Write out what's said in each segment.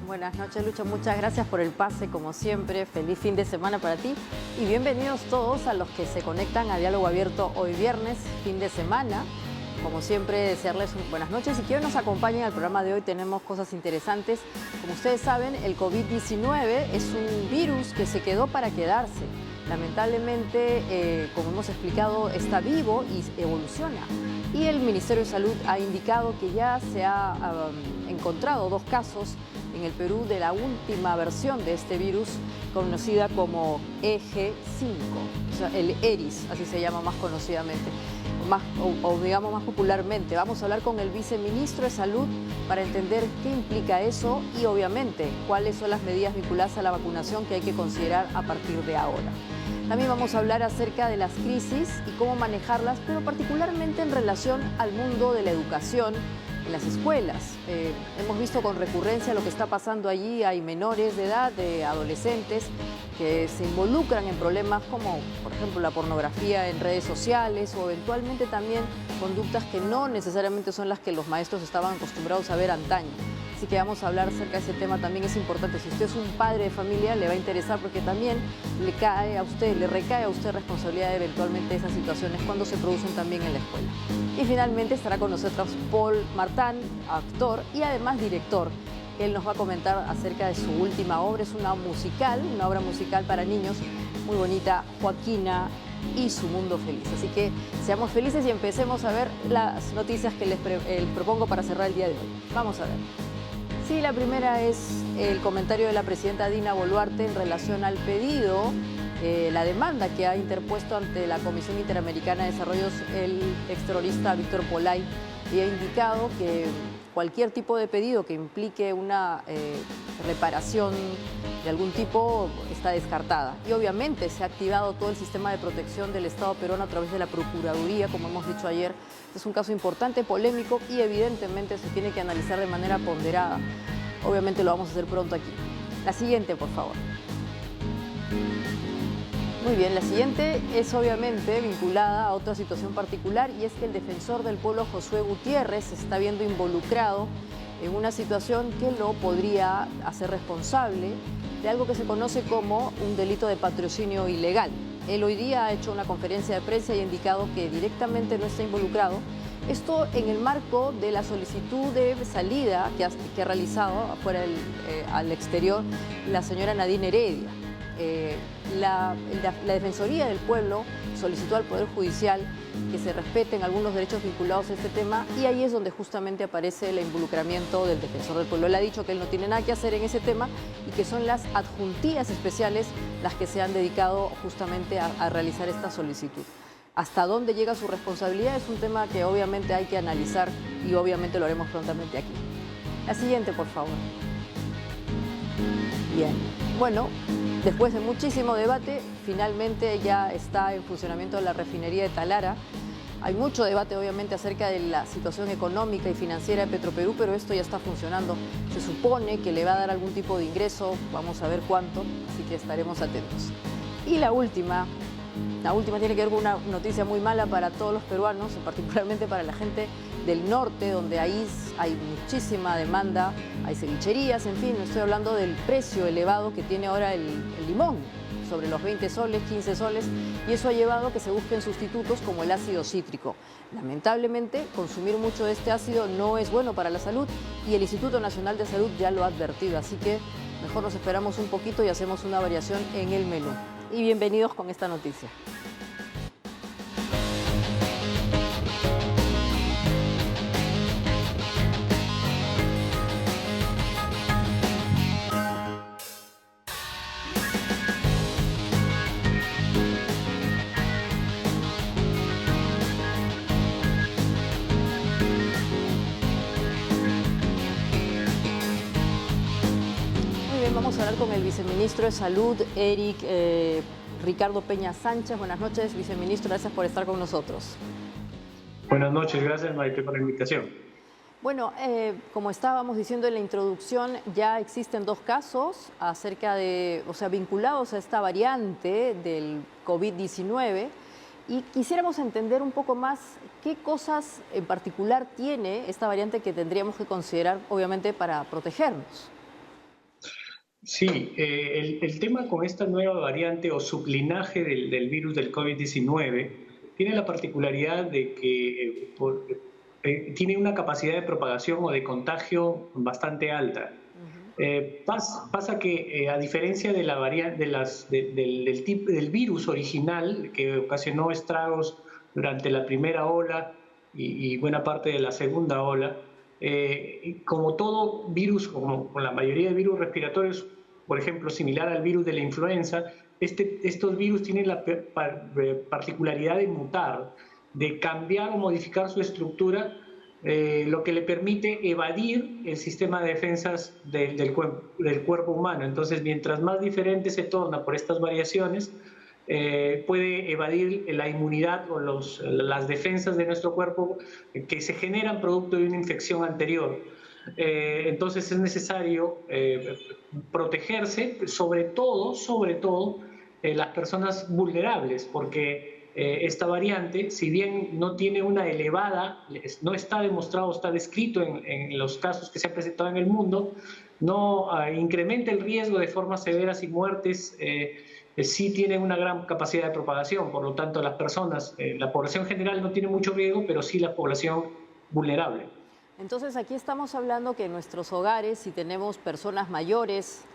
Buenas noches, Lucho. Muchas gracias por el pase, como siempre. Feliz fin de semana para ti. Y bienvenidos todos a los que se conectan a Diálogo Abierto hoy viernes, fin de semana. Como siempre, desearles buenas noches. Y que hoy nos acompañen al programa de hoy. Tenemos cosas interesantes. Como ustedes saben, el COVID-19 es un virus que se quedó para quedarse. Lamentablemente, como hemos explicado, está vivo y evoluciona. Y el Ministerio de Salud ha indicado que ya se ha encontrado 2 casos en el Perú de la última versión de este virus, conocida como EG5, o sea, el ERIS, así se llama más conocidamente, o digamos más popularmente. Vamos a hablar con el viceministro de Salud para entender qué implica eso y obviamente cuáles son las medidas vinculadas a la vacunación que hay que considerar a partir de ahora. También vamos a hablar acerca de las crisis y cómo manejarlas, pero particularmente en relación al mundo de la educación en las escuelas. Hemos visto con recurrencia lo que está pasando allí. Hay menores de edad, de adolescentes, que se involucran en problemas como, por ejemplo, la pornografía en redes sociales o eventualmente también conductas que no necesariamente son las que los maestros estaban acostumbrados a ver antaño. Así que vamos a hablar acerca de ese tema, también es importante. Si usted es un padre de familia, le va a interesar porque también le recae a usted responsabilidad de eventualmente esas situaciones cuando se producen también en la escuela. Y finalmente estará con nosotros Paul Martán, actor y además director. Él nos va a comentar acerca de su última obra. Es una obra musical para niños muy bonita, Joaquina y su mundo feliz. Así que seamos felices y empecemos a ver las noticias que les propongo para cerrar el día de hoy. Vamos a ver. Sí, la primera es el comentario de la presidenta Dina Boluarte en relación al pedido, la demanda que ha interpuesto ante la Comisión Interamericana de Desarrollo el exterrorista Víctor Polay, y ha indicado que cualquier tipo de pedido que implique una reparación de algún tipo está descartada. Y obviamente se ha activado todo el sistema de protección del Estado peruano a través de la Procuraduría, como hemos dicho ayer. Es un caso importante, polémico y evidentemente se tiene que analizar de manera ponderada. Obviamente lo vamos a hacer pronto aquí. La siguiente, por favor. Muy bien, la siguiente es obviamente vinculada a otra situación particular, y es que el defensor del pueblo, Josué Gutiérrez, se está viendo involucrado en una situación que lo podría hacer responsable de algo que se conoce como un delito de patrocinio ilegal. Él hoy día ha hecho una conferencia de prensa y ha indicado que directamente no está involucrado. Esto en el marco de la solicitud de salida que ha realizado afuera al exterior la señora Nadine Heredia. La Defensoría del Pueblo solicitó al Poder Judicial que se respeten algunos derechos vinculados a este tema, y ahí es donde justamente aparece el involucramiento del Defensor del Pueblo. Él ha dicho que él no tiene nada que hacer en ese tema y que son las adjuntías especiales las que se han dedicado justamente a realizar esta solicitud. Hasta dónde llega su responsabilidad es un tema que obviamente hay que analizar y obviamente lo haremos prontamente aquí. La siguiente, por favor. Bien, bueno, después de muchísimo debate, finalmente ya está en funcionamiento la refinería de Talara. Hay mucho debate, obviamente, acerca de la situación económica y financiera de Petroperú, pero esto ya está funcionando. Se supone que le va a dar algún tipo de ingreso, vamos a ver cuánto, así que estaremos atentos. Y la última tiene que ver con una noticia muy mala para todos los peruanos, particularmente para la gente del norte, donde ahí hay muchísima demanda, hay cevicherías, en fin, estoy hablando del precio elevado que tiene ahora el limón, sobre los 20 soles, 15 soles, y eso ha llevado a que se busquen sustitutos como el ácido cítrico. Lamentablemente, consumir mucho de este ácido no es bueno para la salud y el Instituto Nacional de Salud ya lo ha advertido, así que mejor nos esperamos un poquito y hacemos una variación en el menú. Y bienvenidos con esta noticia. Vamos a hablar con el viceministro de Salud, Ricardo Peña Sánchez. Buenas noches, viceministro, gracias por estar con nosotros. Buenas noches, gracias Maite por la invitación. Bueno, como estábamos diciendo en la introducción, ya existen 2 casos vinculados a esta variante del COVID-19, y quisiéramos entender un poco más qué cosas en particular tiene esta variante que tendríamos que considerar, obviamente, para protegernos. Sí, el tema con esta nueva variante o sublinaje del virus del COVID-19 tiene la particularidad de que tiene una capacidad de propagación o de contagio bastante alta. Pasa que a diferencia de la variante del virus original que ocasionó estragos durante la primera ola y buena parte de la segunda ola, como todo virus, como la mayoría de virus respiratorios, por ejemplo, similar al virus de la influenza, estos virus tienen la particularidad de mutar, de cambiar o modificar su estructura, lo que le permite evadir el sistema de defensas del cuerpo humano. Entonces, mientras más diferente se torna por estas variaciones, puede evadir la inmunidad o las defensas de nuestro cuerpo que se generan producto de una infección anterior. Entonces es necesario protegerse, sobre todo las personas vulnerables, porque esta variante, si bien no tiene una elevada, no está demostrado, está descrito en los casos que se han presentado en el mundo, no incrementa el riesgo de formas severas y muertes, sí tienen una gran capacidad de propagación. Por lo tanto, las personas, la población general no tiene mucho riesgo, pero sí la población vulnerable. Entonces aquí estamos hablando que en nuestros hogares, si tenemos personas mayores,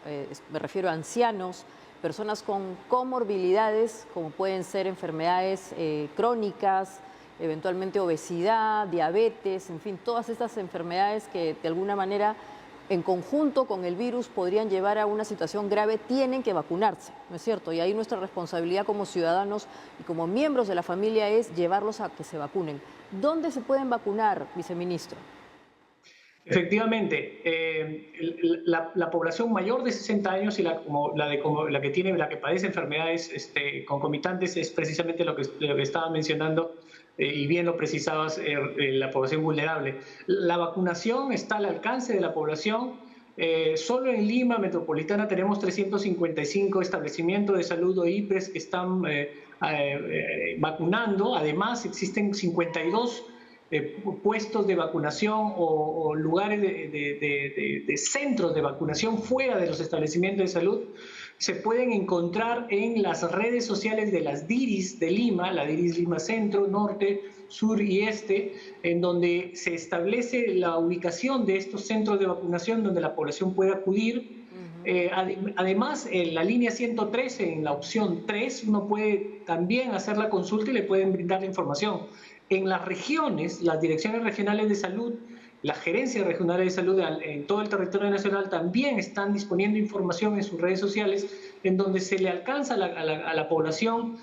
me refiero a ancianos, personas con comorbilidades, como pueden ser enfermedades crónicas, eventualmente obesidad, diabetes, en fin, todas estas enfermedades que de alguna manera en conjunto con el virus podrían llevar a una situación grave, tienen que vacunarse, ¿no es cierto? Y ahí nuestra responsabilidad como ciudadanos y como miembros de la familia es llevarlos a que se vacunen. ¿Dónde se pueden vacunar, viceministro? Efectivamente, la población mayor de 60 años y la que padece enfermedades concomitantes es precisamente lo que estaba mencionando, y bien lo precisabas, la población vulnerable. La vacunación está al alcance de la población. Solo en Lima metropolitana tenemos 355 establecimientos de salud o IPRES que están vacunando. Además, existen 52 puestos de vacunación o lugares de centros de vacunación fuera de los establecimientos de salud. Se pueden encontrar en las redes sociales de las DIRIS de Lima, la DIRIS Lima Centro, Norte, Sur y Este, en donde se establece la ubicación de estos centros de vacunación donde la población puede acudir. Además, en la línea 113, en la opción 3, uno puede también hacer la consulta y le pueden brindar la información. En las regiones, las direcciones regionales de salud, las gerencias regionales de salud en todo el territorio nacional también están disponiendo información en sus redes sociales en donde se le alcanza a la población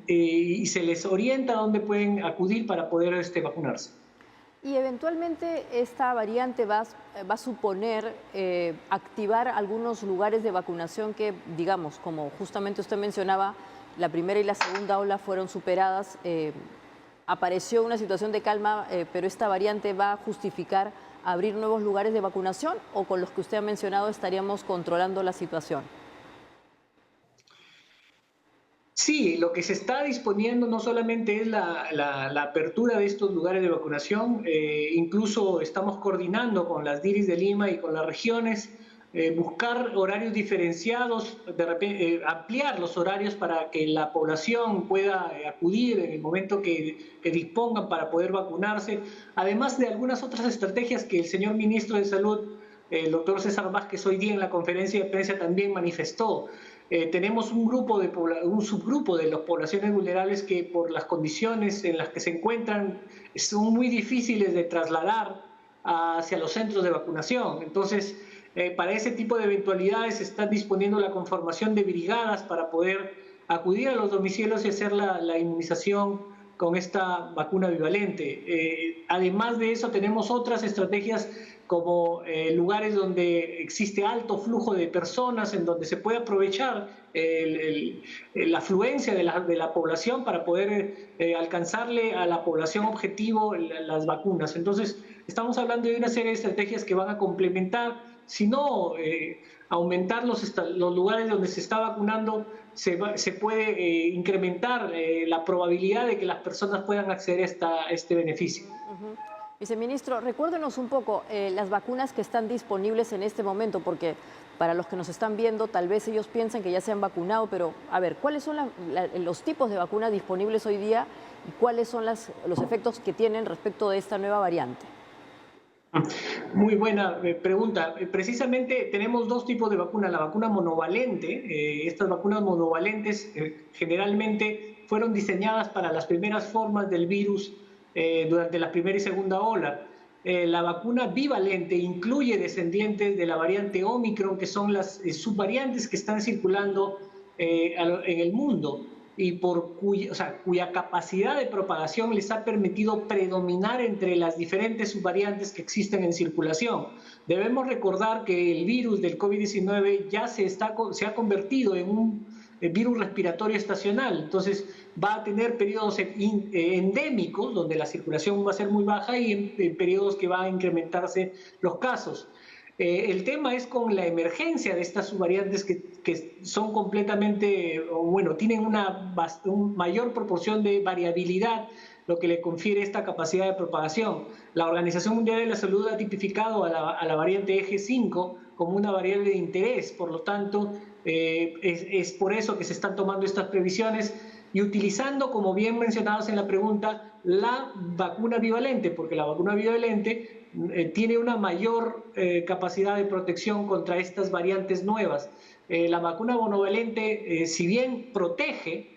y se les orienta a dónde pueden acudir para poder vacunarse. Y eventualmente esta variante va a suponer activar algunos lugares de vacunación que, digamos, como justamente usted mencionaba, la primera y la segunda ola fueron superadas. Apareció una situación de calma, pero esta variante va a justificar abrir nuevos lugares de vacunación, o con los que usted ha mencionado estaríamos controlando la situación. Sí, lo que se está disponiendo no solamente es la apertura de estos lugares de vacunación, incluso estamos coordinando con las DIRIS de Lima y con las regiones, buscar horarios diferenciados, de repente, ampliar los horarios para que la población pueda acudir en el momento que dispongan para poder vacunarse, además de algunas otras estrategias que el señor ministro de Salud, el doctor César Vázquez, hoy día en la conferencia de prensa también manifestó. Tenemos un subgrupo de las poblaciones vulnerables que por las condiciones en las que se encuentran son muy difíciles de trasladar hacia los centros de vacunación. Entonces, para ese tipo de eventualidades se está disponiendo la conformación de brigadas para poder acudir a los domicilios y hacer la inmunización con esta vacuna bivalente. Además de eso, tenemos otras estrategias como lugares donde existe alto flujo de personas, en donde se puede aprovechar la afluencia de la población para poder alcanzarle a la población objetivo las vacunas. Entonces, estamos hablando de una serie de estrategias que van a complementar, si no aumentar los lugares donde se está vacunando, se puede incrementar la probabilidad de que las personas puedan acceder a este beneficio. Viceministro, recuérdenos un poco las vacunas que están disponibles en este momento, porque Para los que nos están viendo, tal vez ellos piensan que ya se han vacunado, pero a ver, ¿cuáles son los tipos de vacunas disponibles hoy día y cuáles son los efectos que tienen respecto de esta nueva variante? Muy buena pregunta. Precisamente tenemos dos tipos de vacuna. La vacuna monovalente, estas vacunas monovalentes generalmente fueron diseñadas para las primeras formas del virus durante la primera y segunda ola. La vacuna bivalente incluye descendientes de la variante Omicron, que son las subvariantes que están circulando en el mundo y cuya capacidad de propagación les ha permitido predominar entre las diferentes subvariantes que existen en circulación. Debemos recordar que el virus del COVID-19 ya se ha convertido en un virus respiratorio estacional, entonces va a tener periodos endémicos donde la circulación va a ser muy baja y en periodos que van a incrementarse los casos. El tema es con la emergencia de estas subvariantes que son completamente, bueno, tienen una mayor proporción de variabilidad, lo que le confiere esta capacidad de propagación. La Organización Mundial de la Salud ha tipificado a la variante eje 5 como una variable de interés, por lo tanto, es por eso que se están tomando estas previsiones y utilizando, como bien mencionados en la pregunta, la vacuna bivalente, porque la vacuna bivalente tiene una mayor capacidad de protección contra estas variantes nuevas. La vacuna monovalente, si bien protege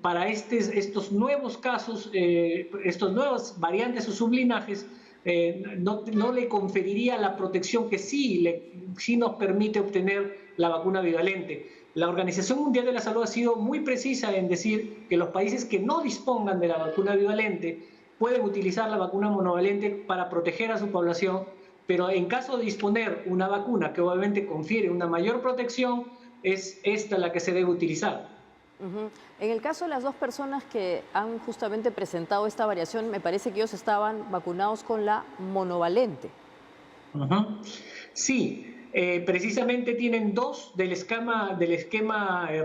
para estos nuevos casos, estos nuevas variantes o sublinajes, no le conferiría la protección que sí nos permite obtener la vacuna bivalente. La Organización Mundial de la Salud ha sido muy precisa en decir que los países que no dispongan de la vacuna bivalente pueden utilizar la vacuna monovalente para proteger a su población, pero en caso de disponer una vacuna que obviamente confiere una mayor protección, es esta la que se debe utilizar. En el caso de las dos personas que han justamente presentado esta variación, me parece que ellos estaban vacunados con la monovalente. Sí. Precisamente tienen dos del esquema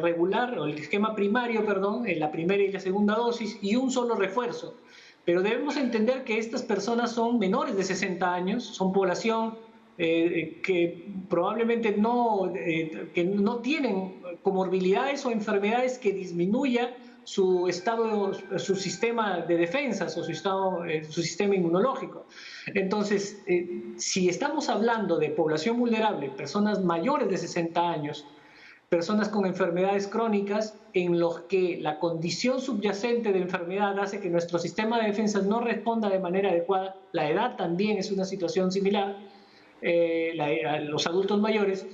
regular, o el esquema primario, perdón, en la primera y la segunda dosis, y un solo refuerzo. Pero debemos entender que estas personas son menores de 60 años, son población que probablemente que no tienen comorbilidades o enfermedades que disminuya su sistema de defensas o su sistema inmunológico. Entonces, si estamos hablando de población vulnerable, personas mayores de 60 años, personas con enfermedades crónicas en los que la condición subyacente de enfermedad hace que nuestro sistema de defensas no responda de manera adecuada, la edad también es una situación similar, a los adultos mayores,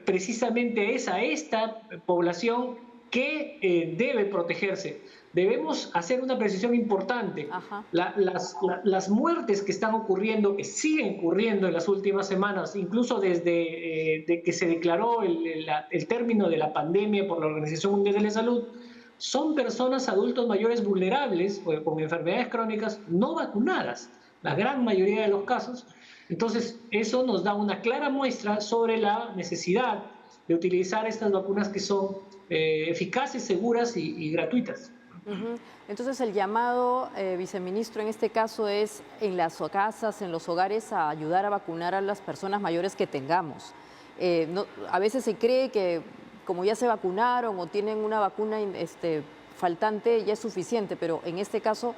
precisamente es a esta población que debe protegerse. Debemos hacer una precisión importante. Las muertes que están ocurriendo, que siguen ocurriendo en las últimas semanas, incluso desde que se declaró el término de la pandemia por la Organización Mundial de la Salud, son personas adultos mayores vulnerables o con enfermedades crónicas no vacunadas, la gran mayoría de los casos. Entonces, eso nos da una clara muestra sobre la necesidad de utilizar estas vacunas que son eficaces, seguras y gratuitas. Entonces el llamado, viceministro, en este caso es en las casas, en los hogares, a ayudar a vacunar a las personas mayores que tengamos. A veces se cree que como ya se vacunaron o tienen una vacuna faltante ya es suficiente, pero en este caso,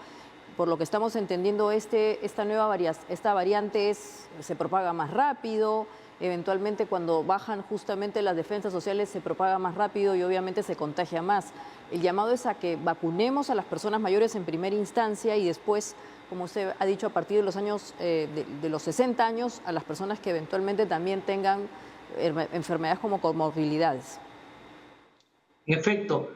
por lo que estamos entendiendo, esta variante se propaga más rápido. Eventualmente cuando bajan justamente las defensas sociales se propaga más rápido y obviamente se contagia más. El llamado es a que vacunemos a las personas mayores en primera instancia y después, como usted ha dicho, a partir de los años de los 60 años, a las personas que eventualmente también tengan enfermedades como comorbilidades. En efecto,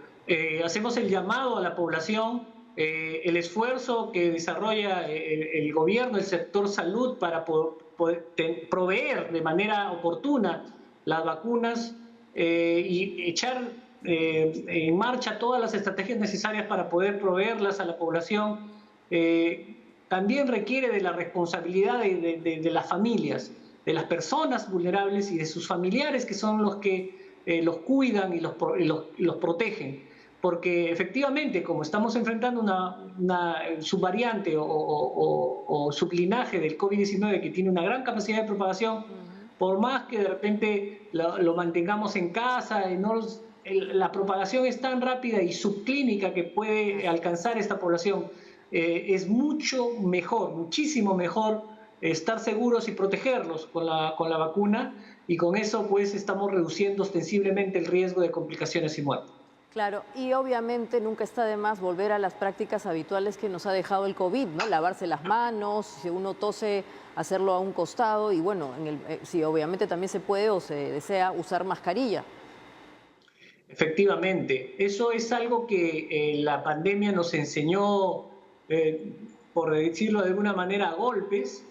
hacemos el llamado a la población, el esfuerzo que desarrolla el gobierno, el sector salud para proveer de manera oportuna las vacunas y echar en marcha todas las estrategias necesarias para poder proveerlas a la población, también requiere de la responsabilidad de las familias, de las personas vulnerables y de sus familiares, que son los que los cuidan y los protegen. Porque efectivamente, como estamos enfrentando una subvariante o sublinaje del COVID-19 que tiene una gran capacidad de propagación, por más que de repente lo mantengamos en casa, la propagación es tan rápida y subclínica que puede alcanzar esta población. Es mucho mejor, muchísimo mejor estar seguros y protegerlos con la vacuna, y con eso pues estamos reduciendo ostensiblemente el riesgo de complicaciones y muerte. Claro, y obviamente nunca está de más volver a las prácticas habituales que nos ha dejado el COVID, ¿no? Lavarse las manos, si uno tose, hacerlo a un costado y bueno, sí, obviamente también se puede o se desea usar mascarilla. Efectivamente, eso es algo que la pandemia nos enseñó, por decirlo de alguna manera, a golpes,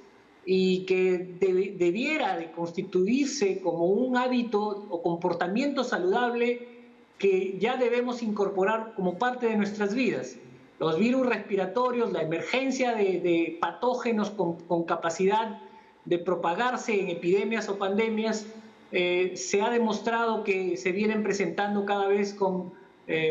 y que debiera de constituirse como un hábito o comportamiento saludable que ya debemos incorporar como parte de nuestras vidas. Los virus respiratorios, la emergencia de patógenos con capacidad de propagarse en epidemias o pandemias, se ha demostrado que se vienen presentando cada vez con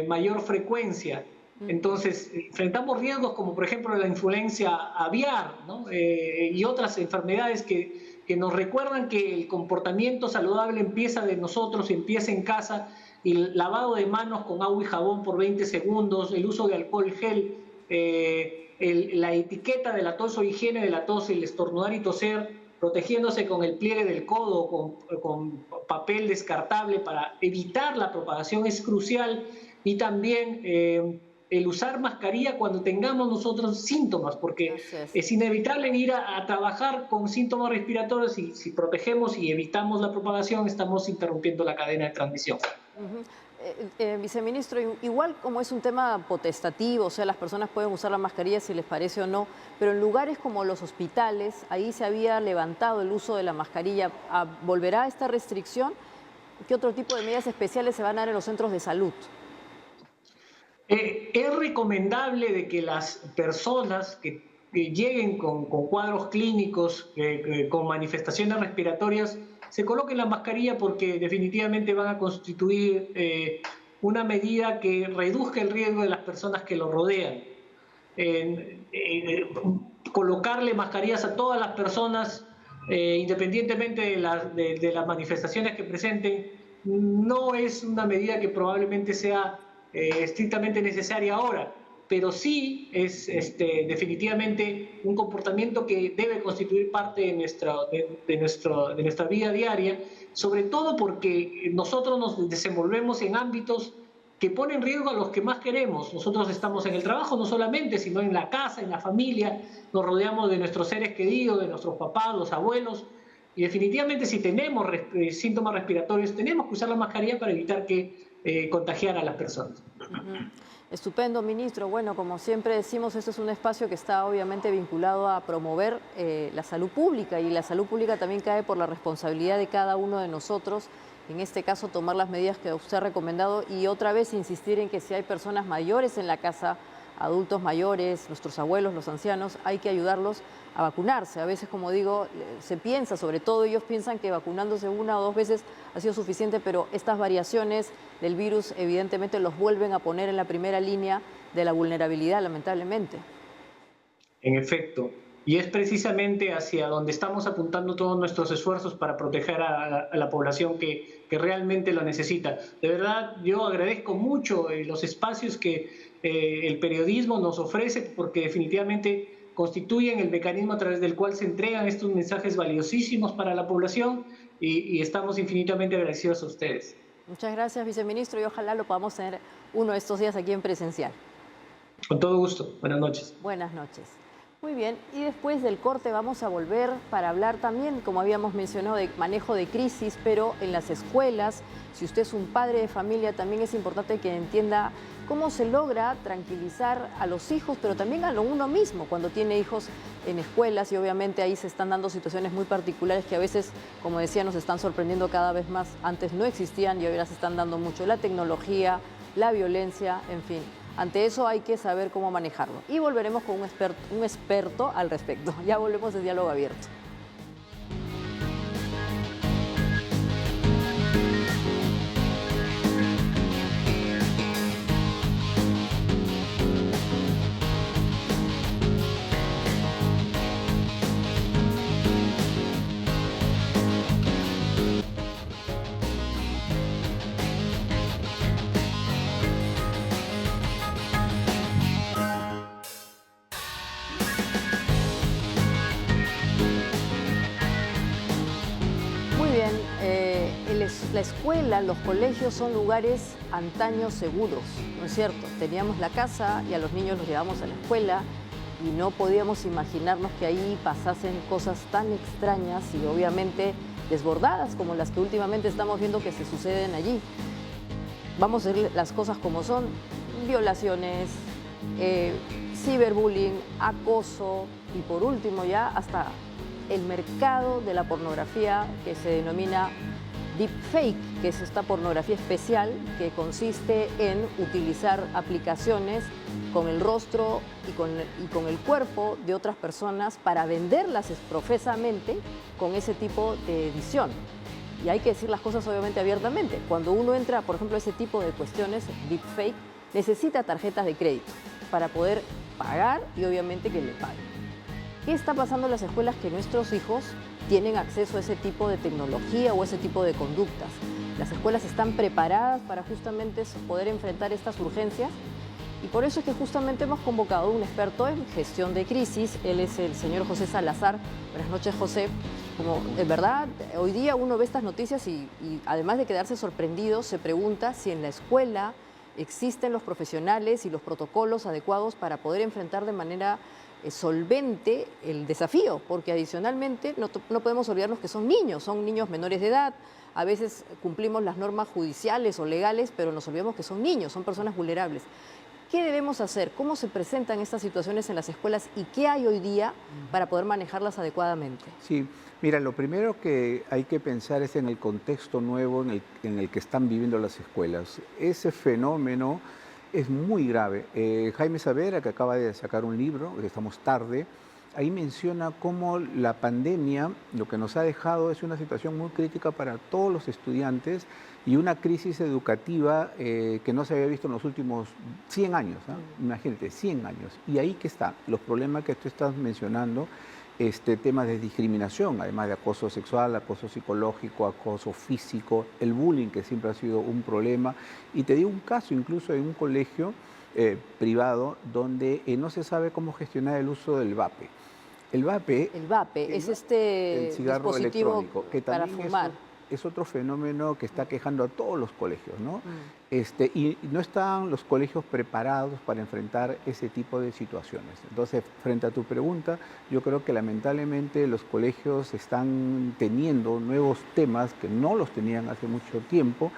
mayor frecuencia. Entonces, enfrentamos riesgos como por ejemplo la influencia aviar, ¿no? Y otras enfermedades que nos recuerdan que el comportamiento saludable empieza de nosotros, empieza en casa, y el lavado de manos con agua y jabón por 20 segundos, el uso de alcohol gel, la etiqueta de la tos o higiene de la tos, el estornudar y toser, protegiéndose con el pliegue del codo, con papel descartable para evitar la propagación es crucial, y también el usar mascarilla cuando tengamos nosotros síntomas, porque es inevitable ir a trabajar con síntomas respiratorios, y si protegemos y evitamos la propagación, estamos interrumpiendo la cadena de transmisión. Viceministro, igual como es un tema potestativo, o sea, las personas pueden usar la mascarilla si les parece o no, pero en lugares como los hospitales, ahí se había levantado el uso de la mascarilla. ¿Volverá esta restricción? ¿Qué otro tipo de medidas especiales se van a dar en los centros de salud? Es recomendable de que las personas que lleguen con cuadros clínicos, con manifestaciones respiratorias, se coloquen la mascarilla, porque definitivamente van a constituir una medida que reduzca el riesgo de las personas que lo rodean. Colocarle mascarillas a todas las personas, independientemente de las manifestaciones que presenten, no es una medida que probablemente sea estrictamente necesaria ahora, pero sí es definitivamente un comportamiento que debe constituir parte de nuestra vida diaria, sobre todo porque nosotros nos desenvolvemos en ámbitos que ponen en riesgo a los que más queremos. Nosotros estamos en el trabajo no solamente, sino en la casa, en la familia, nos rodeamos de nuestros seres queridos, de nuestros papás, los abuelos, y definitivamente si tenemos síntomas respiratorios tenemos que usar la mascarilla para evitar que contagiar a las personas. Estupendo, ministro. Bueno, como siempre decimos, este es un espacio que está obviamente vinculado a promover la salud pública, y la salud pública también cae por la responsabilidad de cada uno de nosotros. En este caso, tomar las medidas que usted ha recomendado, y otra vez insistir en que si hay personas mayores en la casa, adultos mayores, nuestros abuelos, los ancianos, hay que ayudarlos a vacunarse. A veces, como digo, se piensa, sobre todo ellos piensan que vacunándose 1 o 2 veces ha sido suficiente, pero estas variaciones del virus evidentemente los vuelven a poner en la primera línea de la vulnerabilidad, lamentablemente. En efecto, y es precisamente hacia donde estamos apuntando todos nuestros esfuerzos para proteger a la población que realmente lo necesita. De verdad, yo agradezco mucho los espacios que el periodismo nos ofrece, porque definitivamente constituyen el mecanismo a través del cual se entregan estos mensajes valiosísimos para la población, y estamos infinitamente agradecidos a ustedes. Muchas gracias, viceministro, y ojalá lo podamos tener uno de estos días aquí en presencial. Con todo gusto. Buenas noches. Buenas noches. Muy bien, y después del corte vamos a volver para hablar también, como habíamos mencionado, de manejo de crisis, pero en las escuelas. Si usted es un padre de familia, también es importante que entienda cómo se logra tranquilizar a los hijos, pero también a uno mismo cuando tiene hijos en escuelas, y obviamente ahí se están dando situaciones muy particulares que a veces, como decía, nos están sorprendiendo cada vez más. Antes no existían y ahora se están dando mucho: la tecnología, la violencia, en fin. Ante eso hay que saber cómo manejarlo. Y volveremos con un experto al respecto. Ya volvemos de Diálogo Abierto. la escuela, los colegios son lugares antaños seguros, ¿no es cierto? Teníamos la casa y a los niños los llevábamos a la escuela y no podíamos imaginarnos que ahí pasasen cosas tan extrañas y obviamente desbordadas como las que últimamente estamos viendo que se suceden allí. Vamos a ver las cosas como son: violaciones, ciberbullying, acoso y por último ya hasta el mercado de la pornografía que se denomina deepfake, que es esta pornografía especial que consiste en utilizar aplicaciones con el rostro y con el cuerpo de otras personas para venderlas profesamente con ese tipo de edición. Y hay que decir las cosas obviamente abiertamente. Cuando uno entra, por ejemplo, a ese tipo de cuestiones, deepfake, necesita tarjetas de crédito para poder pagar y obviamente que le paguen. ¿Qué está pasando en las escuelas? Que nuestros hijos tienen acceso a ese tipo de tecnología o ese tipo de conductas. Las escuelas están preparadas para justamente poder enfrentar estas urgencias y por eso es que justamente hemos convocado a un experto en gestión de crisis. Él es el señor José Salazar. Buenas noches, José. Como en verdad, hoy día uno ve estas noticias y además de quedarse sorprendido, se pregunta si en la escuela existen los profesionales y los protocolos adecuados para poder enfrentar de manera solvente el desafío, porque adicionalmente no podemos olvidarnos que son niños menores de edad. A veces cumplimos las normas judiciales o legales, pero nos olvidamos que son niños, son personas vulnerables. ¿Qué debemos hacer? ¿Cómo se presentan estas situaciones en las escuelas y qué hay hoy día para poder manejarlas adecuadamente? Sí, mira, lo primero que hay que pensar es en el contexto nuevo en el que están viviendo las escuelas. Ese fenómeno es muy grave. Jaime Savera, que acaba de sacar un libro, Estamos tarde, ahí menciona cómo la pandemia lo que nos ha dejado es una situación muy crítica para todos los estudiantes y una crisis educativa que no se había visto en los últimos 100 años. Imagínate, 100 años. Y ahí que está, los problemas que tú estás mencionando, temas de discriminación, además de acoso sexual, acoso psicológico, acoso físico, el bullying, que siempre ha sido un problema. Y te digo un caso incluso en un colegio privado donde no se sabe cómo gestionar el uso del vape. El vape es este el cigarro dispositivo electrónico, que para también fumar. es otro fenómeno que está quejando a todos los colegios, ¿no? Y no están los colegios preparados para enfrentar ese tipo de situaciones. Entonces, frente a tu pregunta, yo creo que lamentablemente los colegios están teniendo nuevos temas que no los tenían hace mucho tiempo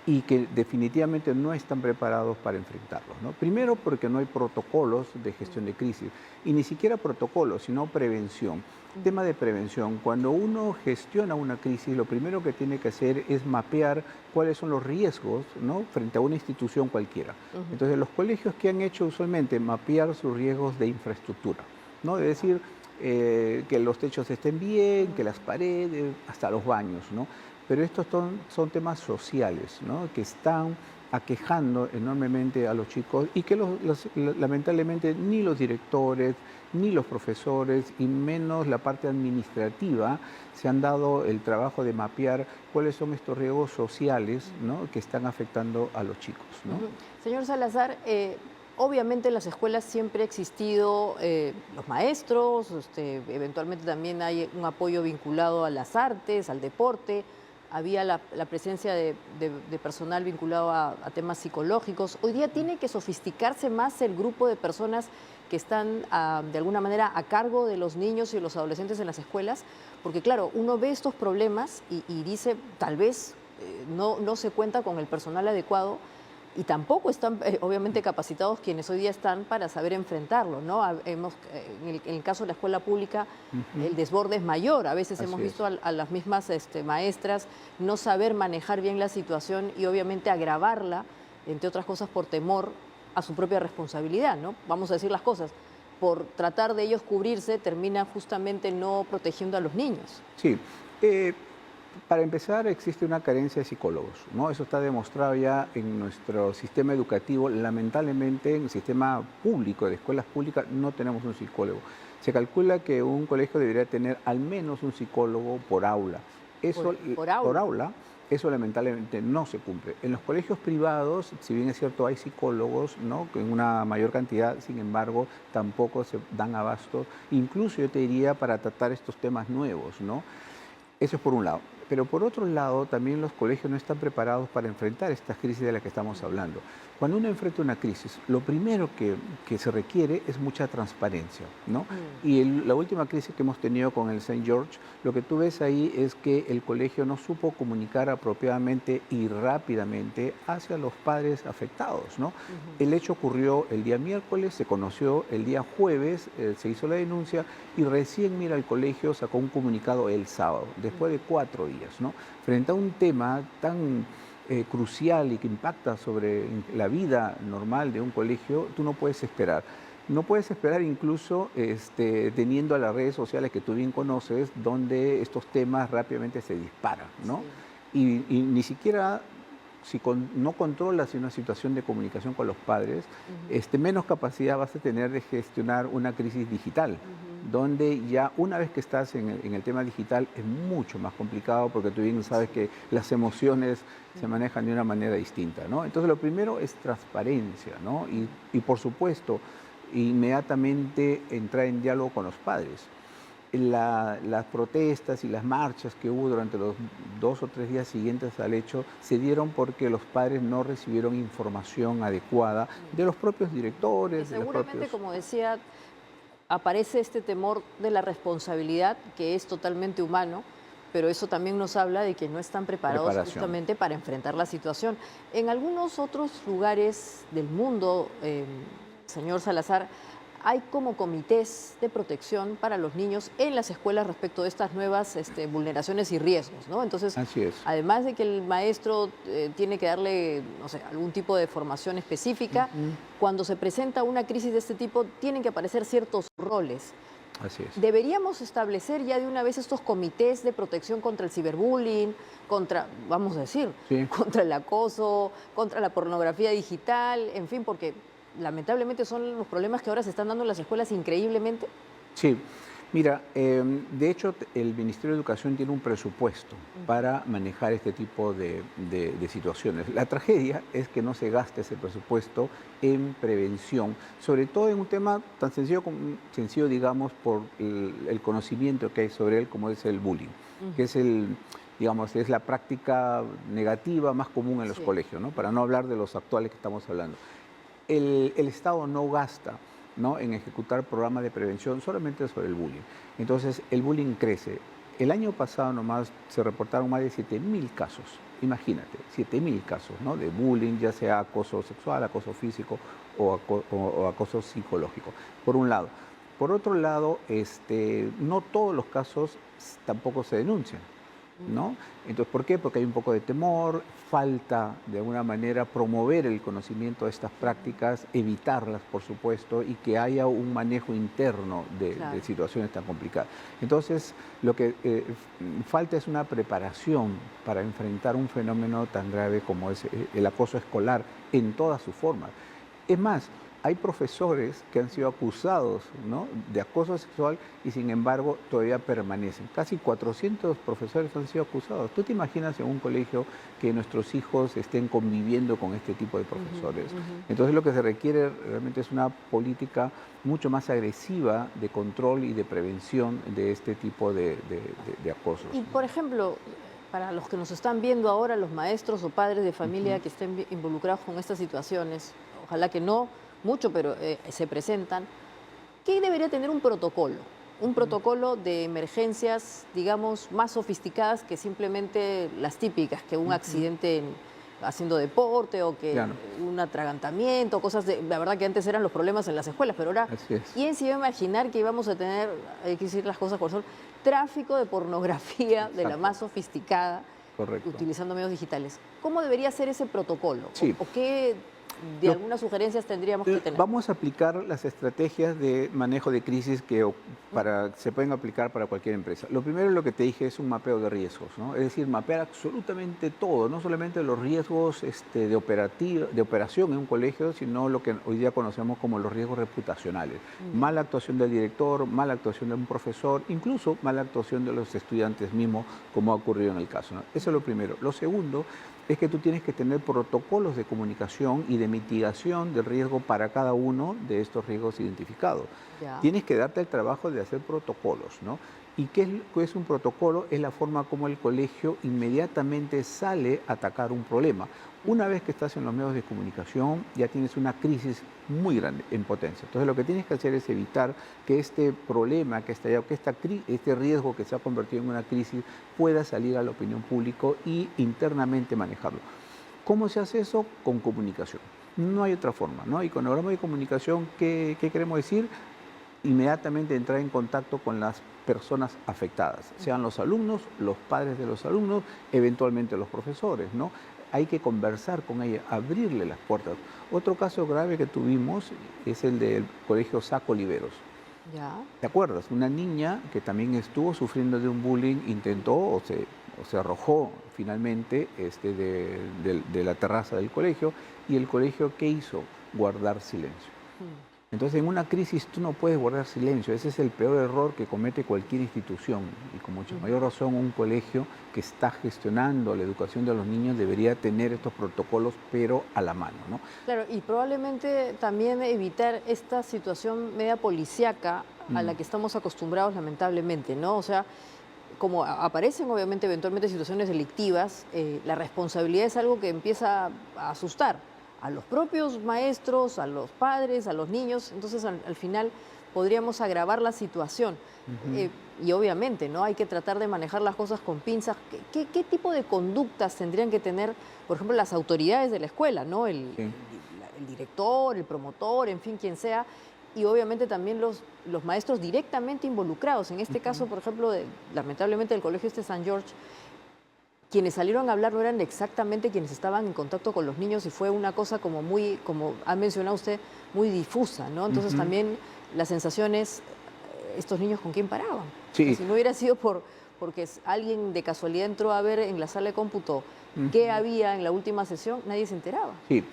y que definitivamente no están preparados para enfrentarlos, ¿no? Primero porque no hay protocolos de gestión de crisis, y ni siquiera protocolos, sino prevención. Tema de prevención, cuando uno gestiona una crisis, lo primero que tiene que hacer es mapear cuáles son los riesgos, ¿no?, frente a una institución cualquiera. Entonces, los colegios, que han hecho usualmente mapear sus riesgos de infraestructura, ¿no? Es decir, que los techos estén bien, que las paredes, hasta los baños, ¿no? Pero estos son temas sociales, ¿no?, que están aquejando enormemente a los chicos y que lamentablemente ni los directores, ni los profesores y menos la parte administrativa se han dado el trabajo de mapear cuáles son estos riesgos sociales, ¿no?, que están afectando a los chicos, ¿no? Señor Salazar, obviamente en las escuelas siempre ha existido los maestros, eventualmente también hay un apoyo vinculado a las artes, al deporte. Había la presencia de personal vinculado a temas psicológicos. Hoy día tiene que sofisticarse más el grupo de personas que están de alguna manera a cargo de los niños y los adolescentes en las escuelas, porque claro, uno ve estos problemas y dice, tal vez no se cuenta con el personal adecuado y tampoco están obviamente capacitados quienes hoy día están para saber enfrentarlo, ¿no? En el caso de la escuela pública, el desborde es mayor. A veces hemos visto a las mismas maestras no saber manejar bien la situación y obviamente agravarla, entre otras cosas por temor a su propia responsabilidad, ¿no? Vamos a decir las cosas. Por tratar de ellos cubrirse, termina justamente no protegiendo a los niños. Sí. Para empezar, existe una carencia de psicólogos, ¿no? Eso está demostrado ya en nuestro sistema educativo. Lamentablemente, en el sistema público, de escuelas públicas, no tenemos un psicólogo. Se calcula que un colegio debería tener al menos un psicólogo por aula. Eso, por aula, eso lamentablemente no se cumple. En los colegios privados, si bien es cierto, hay psicólogos, ¿no?, en una mayor cantidad, sin embargo, tampoco se dan abasto, incluso yo te diría, para tratar estos temas nuevos, ¿no? Eso es por un lado. pero por otro lado, también los colegios no están preparados para enfrentar estas crisis de las que estamos hablando. Cuando uno enfrenta una crisis, lo primero que se requiere es mucha transparencia, ¿no? Y la última crisis que hemos tenido con el St. George, lo que tú ves ahí es que el colegio no supo comunicar apropiadamente y rápidamente hacia los padres afectados, ¿no? El hecho ocurrió el día miércoles, se conoció el día jueves, se hizo la denuncia y recién, mira, el colegio sacó un comunicado el sábado, después de 4 días, ¿no? Frente a un tema tan crucial y que impacta sobre la vida normal de un colegio, tú no puedes esperar. No puedes esperar incluso teniendo a las redes sociales que tú bien conoces, donde estos temas rápidamente se disparan, ¿no? Sí. Y ni siquiera, si no controlas una situación de comunicación con los padres, menos capacidad vas a tener de gestionar una crisis digital, donde ya una vez que estás en el tema digital es mucho más complicado porque tú bien sabes que las emociones se manejan de una manera distinta, ¿no? Entonces lo primero es transparencia, ¿no? Y por supuesto, inmediatamente entrar en diálogo con los padres. Las protestas y las marchas que hubo durante los 2 o 3 días siguientes al hecho se dieron porque los padres no recibieron información adecuada de los propios directores. Y seguramente, como decía, aparece este temor de la responsabilidad, que es totalmente humano, pero eso también nos habla de que no están preparados justamente para enfrentar la situación. En algunos otros lugares del mundo, señor Salazar, hay como comités de protección para los niños en las escuelas respecto de estas nuevas vulneraciones y riesgos, ¿no? Entonces, así es. Además de que el maestro tiene que darle, no sé, algún tipo de formación específica, cuando se presenta una crisis de este tipo, tienen que aparecer ciertos roles. Así es. Deberíamos establecer ya de una vez estos comités de protección contra el ciberbullying, vamos a decir, contra el acoso, contra la pornografía digital, en fin, porque lamentablemente son los problemas que ahora se están dando en las escuelas increíblemente. Sí, mira, de hecho el Ministerio de Educación tiene un presupuesto para manejar este tipo de situaciones. La tragedia es que no se gaste ese presupuesto en prevención, sobre todo en un tema tan sencillo digamos, por el conocimiento que hay sobre él, como es el bullying, que es es la práctica negativa más común en los colegios, ¿no? Para no hablar de los actuales que estamos hablando. El Estado no gasta, ¿no?, en ejecutar programas de prevención solamente sobre el bullying. Entonces, el bullying crece. El año pasado nomás se reportaron más de 7.000 casos. Imagínate, 7.000 casos, ¿no?, de bullying, ya sea acoso sexual, acoso físico o acoso psicológico, por un lado. Por otro lado, no todos los casos tampoco se denuncian, ¿no? Entonces, ¿por qué? Porque hay un poco de temor, falta de alguna manera promover el conocimiento de estas prácticas, evitarlas, por supuesto, y que haya un manejo interno de situaciones tan complicadas. Entonces, lo que falta es una preparación para enfrentar un fenómeno tan grave como es el acoso escolar en todas sus formas. Es más, hay profesores que han sido acusados, ¿no?, de acoso sexual y sin embargo todavía permanecen. Casi 400 profesores han sido acusados. ¿Tú te imaginas en un colegio que nuestros hijos estén conviviendo con este tipo de profesores? Entonces lo que se requiere realmente es una política mucho más agresiva de control y de prevención de este tipo de acosos. Y por ejemplo, para los que nos están viendo ahora, los maestros o padres de familia que estén involucrados con estas situaciones, ojalá que no mucho, pero se presentan, ¿qué debería tener un protocolo? Un protocolo de emergencias, digamos, más sofisticadas que simplemente las típicas, que un accidente haciendo deporte o que un atragantamiento, cosas de... La verdad que antes eran los problemas en las escuelas, pero ahora, ¿quién se iba a imaginar que íbamos a tener, hay que decir las cosas por son, tráfico de pornografía de la más sofisticada, utilizando medios digitales? ¿Cómo debería ser ese protocolo? ¿O qué algunas sugerencias tendríamos que tener? Vamos a aplicar las estrategias de manejo de crisis que se pueden aplicar para cualquier empresa. Lo primero, lo que te dije, es un mapeo de riesgos, ¿no? Es decir, mapear absolutamente todo, no solamente los riesgos de operación en un colegio, sino lo que hoy día conocemos como los riesgos reputacionales. Mala actuación del director, mala actuación de un profesor, incluso mala actuación de los estudiantes mismos, como ha ocurrido en el caso, ¿no? Eso es lo primero. Lo segundo es que tú tienes que tener protocolos de comunicación y de mitigación del riesgo para cada uno de estos riesgos identificados. Tienes que darte el trabajo de hacer protocolos, ¿no? ¿Y qué es un protocolo? Es la forma como el colegio inmediatamente sale a atacar un problema. Una vez que estás en los medios de comunicación, ya tienes una crisis muy grande en potencia. Entonces, lo que tienes que hacer es evitar que este problema, que este riesgo que se ha convertido en una crisis, pueda salir a la opinión pública y internamente manejarlo. ¿Cómo se hace eso? Con comunicación. No hay otra forma, ¿no? Y cuando hablamos de comunicación, ¿qué queremos decir? Inmediatamente entrar en contacto con las personas afectadas, sean los alumnos, los padres de los alumnos, eventualmente los profesores, ¿no? Hay que conversar con ella, abrirle las puertas. Otro caso grave que tuvimos es el del colegio Saco Oliveros. ¿Ya? ¿Te acuerdas? Una niña que también estuvo sufriendo de un bullying, intentó o se arrojó finalmente de la terraza del colegio, y el colegio, ¿qué hizo? Guardar silencio. Entonces, en una crisis tú no puedes guardar silencio. Ese es el peor error que comete cualquier institución. Y con mucha mayor razón, un colegio que está gestionando la educación de los niños debería tener estos protocolos, pero a la mano, ¿no? Claro, y probablemente también evitar esta situación media policíaca a la que estamos acostumbrados, lamentablemente, ¿no? O sea, como aparecen obviamente eventualmente situaciones delictivas, la responsabilidad es algo que empieza a asustar a los propios maestros, a los padres, a los niños. Entonces al final podríamos agravar la situación. Y obviamente, ¿no? Hay que tratar de manejar las cosas con pinzas. ¿Qué tipo de conductas tendrían que tener, por ejemplo, las autoridades de la escuela, ¿no? El director, el promotor, en fin, quien sea, y obviamente también los maestros directamente involucrados. En este caso, por ejemplo, lamentablemente del colegio San George, quienes salieron a hablar no eran exactamente quienes estaban en contacto con los niños, y fue una cosa como muy, como ha mencionado usted, muy difusa, ¿no? Entonces también la sensación es, ¿estos niños con quién paraban? Sí. Si no hubiera sido porque alguien de casualidad entró a ver en la sala de cómputo qué había en la última sesión, nadie se enteraba. Sí.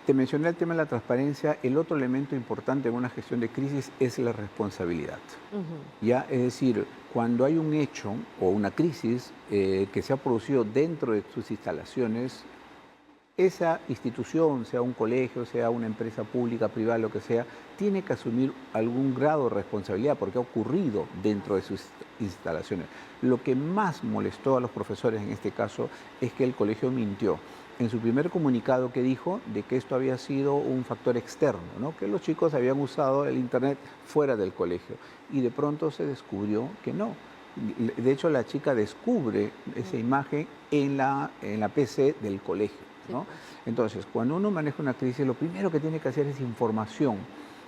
Te mencioné el tema de la transparencia. El otro elemento importante en una gestión de crisis es la responsabilidad. ¿Ya? Es decir, cuando hay un hecho o una crisis que se ha producido dentro de sus instalaciones, esa institución, sea un colegio, sea una empresa pública, privada, lo que sea, tiene que asumir algún grado de responsabilidad porque ha ocurrido dentro de sus instalaciones. Lo que más molestó a los profesores en este caso es que el colegio mintió en su primer comunicado, que dijo de que esto había sido un factor externo, ¿no? Que los chicos habían usado el internet fuera del colegio, y de pronto se descubrió que no. De hecho, la chica descubre esa imagen en la PC del colegio, ¿no? Entonces, cuando uno maneja una crisis, lo primero que tiene que hacer es información,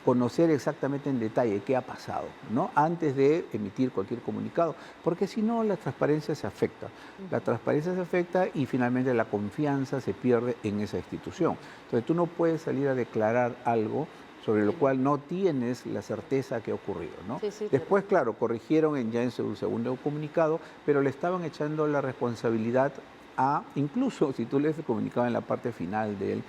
conocer exactamente en detalle qué ha pasado, ¿no? Antes de emitir cualquier comunicado, porque si no, la transparencia se afecta. La transparencia se afecta y finalmente la confianza se pierde en esa institución. Entonces, tú no puedes salir a declarar algo sobre lo cual no tienes la certeza que ha ocurrido, ¿no? Después, claro, corrigieron ya en su segundo comunicado, pero le estaban echando la responsabilidad incluso si tú lees el comunicado en la parte final de él,